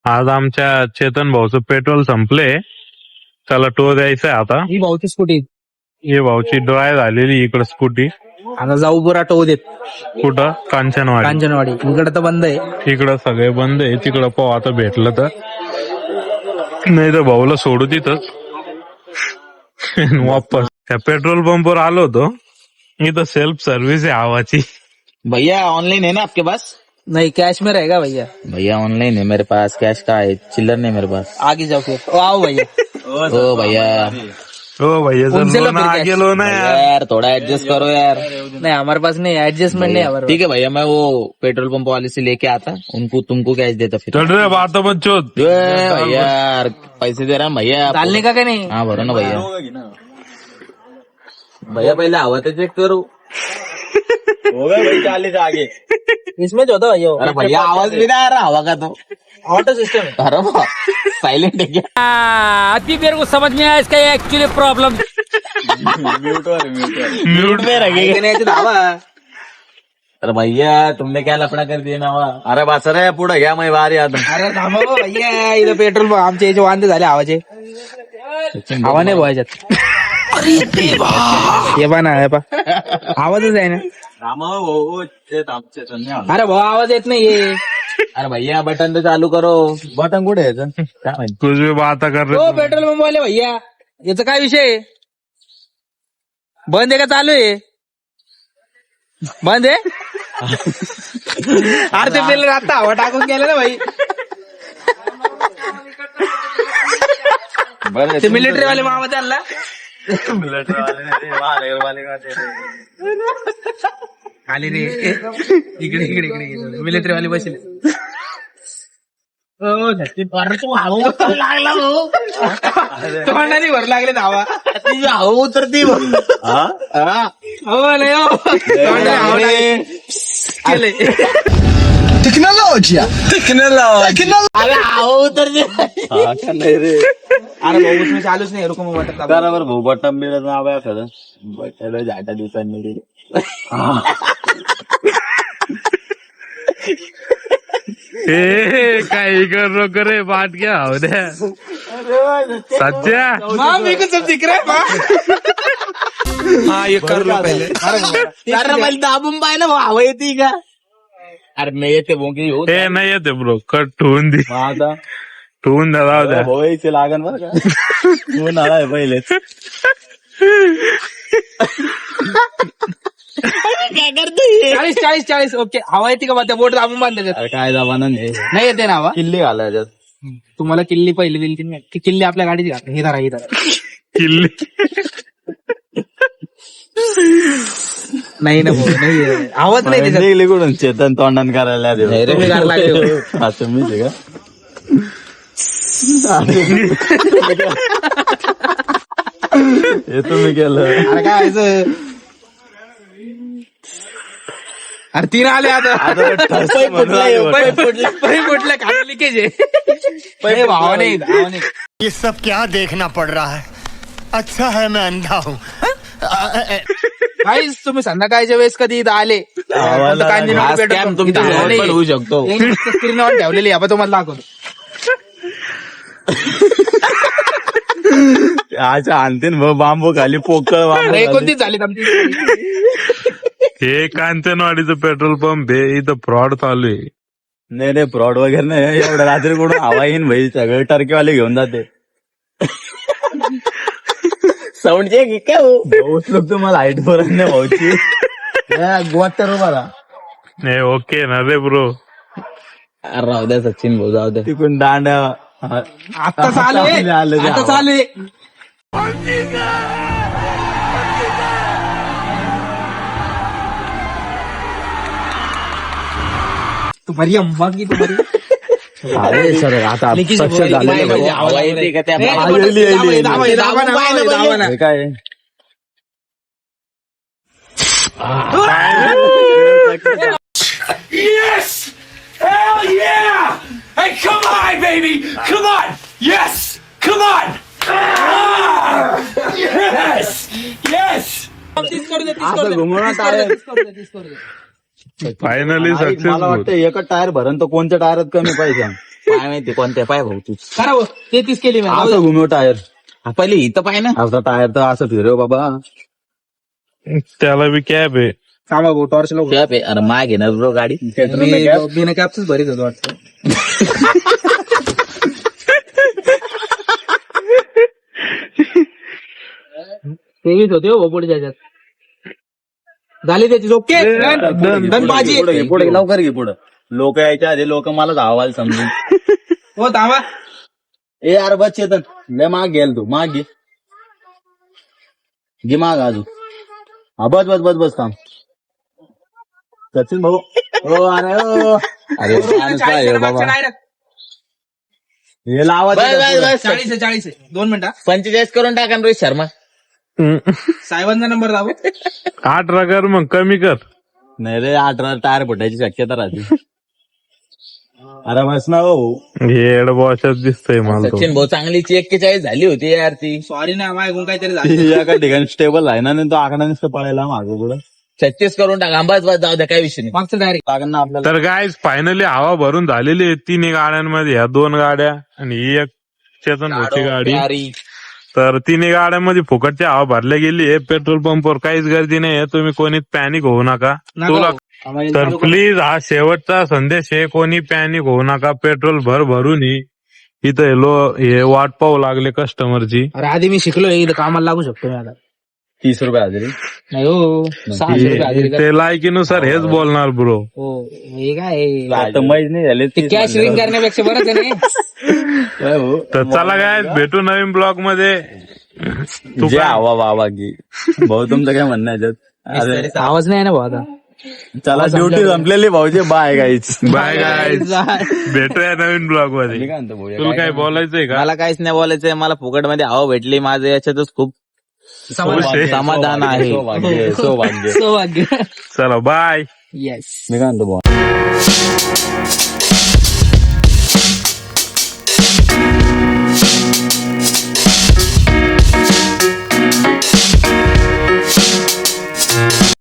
आज आमच्या चेतन भाऊचं पेट्रोल संपले, त्याला टो द्यायचा आहे आता. ही भाऊची स्कूटी हे भाऊची ड्राय झालेली इकडं स्कूटी. आता जाऊ बुरा टो देत कुठं? कांचनवाडी. कांचनवाडी इकडे तर बंद आहे. इकडं सगळे बंद आहे, तिकडं पाहू आता भेटलं तर, नाही तर भाऊला सोडू तिथंच वापस. त्या पेट्रोल पंपवर आलो होतो, इथं सेल्फ सर्व्हिस आहे आवाची. भैया ऑनलाइन है ना आपके पास? नहीं कैश में रहेगा भैया. भैया ऑनलाइन है मेरे पास, कैश का है, चिल्लर नहीं मेरे पास. आगे जाओ फिर. ओ, आओ भैया. ओ भैया हो भैया उनसे लो फिर आ cash. गेलो ना यार. यार थोड़ा एडजस्ट करो यार. नहीं हमारे पास नहीं, एडजस्टमेंट नहीं हमारे ठीक है भैया, मैं वो पेट्रोल पंप वाले से लेके आता, उनको तुमको कैश देता फिर. चल रे बात मत चोद. भैया यार पैसे दे रहा हूँ भैया. डालने का क्या नहीं. हाँ भरो ना भैया. भैया पहले हवा तो चेक करो. हो गया भाई 40 आगे. इसमें जो था भैया अरे भैया आवाज भी ना आ रहा हवा का तो. ऑटो सिस्टम है. अरे साइलेंट है क्या? अभी मेरे को समझ में आया इसका एक्चुअली प्रॉब्लम. म्यूट में रखेगा. नहीं धावा. अरे भैया तुमने क्या लफड़ा कर दिया ना हवा. अरे बस रे पुढे घ्या मैं बाहेर आता. अरे थांबा हो भैया, इथं पेट्रोल आमचे याचे वांदे झाले आवाजे. हवा नाही बोलायच्यात. हे पा ना, हे पा आवाजच आहे ना. अरे भाऊ आवाज येत नाहीये. अरे भैया बटन तो चालू करो. बटन कुठे आहे याचं? काय माहिती. तुझ भी बात कर हो पेट्रोल पंप वाले भैया, याचा काय विषय आहे? बंद आहे का चालू आहे? बंद आहे. अरे ते बिल आता हवा टाकून गेलं ना भाई. बरं ते मिलिटरी वाले मामा त्यांना आले रे. इकडे इकडे इकडे मिलिटरी वाले बसले. तोंडाने भर लागले धावा. हवा उतरती. हो नाही हो. तोंडाने हवा लागली. केले. अरे हवा उतरती. नाही रे. अरे भाऊ उसमें चालूच नाही. रुको मग वाटत बरोबर भाऊ बटन मिळत नाव आहे खरं. बटन झाटा दिवसांनी. ए काही कर नको रे, बाट घ्या हो द्या सच्चा. मेरे को सब दिख रहा है माँ. हाँ ये कर लो पहले. अरे मला दाबून पाय ना भाऊ हवा येते का. अरे नाही येते भोंगी हो. ए नाही येते ब्रो, कट ठेवून दे. आता ठेवून द्या, जाऊ द्या. भोईचे लागन बरं का. तू आलाय पहिलेच. काय करतोय. 40 ओके. हवा येते का बा त्या बोट दाबून बांधायच्यात. अरे काय जमाना नाही येते ना हवा. किल्ली घालायच्यात. तुम्हाला किल्ली पहिली दिली की नाही? किल्ली आपल्या गाडीची घाल. हे धरा हे धरा. किल्ली नाही ना भाऊ, नाही आवाज नाही त्याच्यात. निघली कुठून चेतन तोंडण करायला तुम्ही करायला लागले हो. असं मी का. हे तुम्ही केलं. अरे काय व्हायचं. अरे तीन आले आता. फुटलं खाली लिकेज आहे. भावाने ये सब क्या देखना पड़ रहा है. अच्छा है मैं अंधा हूँ. काहीच तुम्ही संध्याकाळच्या वेळेस कधी इथं आले होऊ शकतो. स्क्रीनवर ठेवलेली आपण तुम्हाला दाखवतो. अच्छा आणतीन बांबू खाली पोकळ अरे कोणतीच झाली आमची. हे कांचनवाडीचं पेट्रोल पंप आहे, इथं फ्रॉड चालू आहे. नाही रे फ्रॉड वगैरे नाही. एवढं रात्री कोण हवा येईन भाई, सगळे टर्केवाले घेऊन जाते. साऊंड चेक काय हो लोक तुम्हाला हाईट बरं नाही भाऊची. गोवात तर उभा राहा. नाही ओके ना रे ब्रो. राहू द्या सचिन भाऊ, जाऊ द्या. तिकडून दांड्या आता चालू आहे. आता चालू आहे. तुम्हारी अम्मा की तुम्हारी. अरे सर आता सक्सेस झालेलं. हवा येते का त्या काय Yes! Hell yeah! Hey, come on, baby! Come on! Yes! Come on! Ah! Yes! Yes! Finally मला सक्सेसफुल. वाटतं एकच टायर भरण तर कोणत्या टायरात कमी पाहिजे. काय माहिती कोणत्या पाय भाऊ तू करा हो, 33 केली मी. असं घुमव टायर हा, पहिले इथं पाय ना. आता टायर तर असं फिरव बाबा त्याला बी कॅब आहे. थांबा भाऊ, टॉर्च लावू. कॅप आहे अरे माग घेणार ब्रो गाडी बिना कॅपच भरीत होतो वाटतं. तेवीस होते हो पुढे त्याच्यात. झाली त्याची ओके. बाजी पुढे लवकर घे पुढं लोक यायच्या आधी लोक मला अहवाल समजून हो थांबा. ए यार बस चेतन लय माग घ्याल तू माग घे माग अजून हा बस बस बस बस थांब सचिन भाऊ हो अरे हो अरे माणूस काय आहे बाबा हे लावा 40 आहे 2 मिनिटं. 45 करून टाका रोहित शर्मा साहेबांचा नंबर दाबू. 18 कर मग कमी कर. नाही रे 18 टायर फुटायची शक्यता राहते अरे बस ना हो हे एडबॉसच दिसतंय मला तो. सचिन भाऊ चांगलीची 41 झाली होती यार ती सॉरी ना माझ्याकडून काहीतरी झालं. एका ठिकाणी स्टेबल आहे ना नाही तो आकडा नुसतं पळायला मागं पुढं 36 करून टाका बस बस जाऊ द्या काय विषय नाही मागचं डायरेक्ट लागण ना आपल्याला तर गाईज फायनली हवा भरून झालेली आहे 3 गाड्यांमध्ये. ह्या 2 गाड्या आणि ही एक चेतन भाऊची गाडी. प्यारी. तर 3 गाड्यांमध्ये फुकटची हवा भरल्या गेली आहे. पेट्रोल पंपवर काहीच गर्दी नाही आहे. तुम्ही कोणी पॅनिक होऊ नका. तुला तर प्लीज हा शेवटचा संदेश आहे, कोणी पॅनिक होऊ नका. पेट्रोल भरून इथं हे वाट पाहू लागले कस्टमरची. अरे आधी मी शिकलो इथं कामाला लागू शकतो मी आता. 30 रुपये हजेरी नाही हो 600 रुपये हजेरी करा. ते लायकीनुसार हेच बोलणार ब्रो. हो हे काय आता मैच नाही झाले कॅश रिंग करण्यापेक्षा बरंच आहे नाही. तर चला काय भेटू नवीन ब्लॉग मध्ये. तू जे काय? हवा बाबा की भाऊ तुमचं काय म्हणणं आहे याच्यात? अरे आवाज नाही आहे ना भाऊ आता. चला ड्युटी संपलेली भाऊचे बाय गाईच बाय गाईज. भेटूया नवीन ब्लॉग मध्ये. तुला काय बोलायचंय का? मला काहीच नाही बोलायचंय मला फुकट मध्ये हवा भेटली माझं याच्यातच खूप समाधान आहे सौभाग्य सौभाग्य. चला बाय. येस. मी काय म्हणतो भाऊ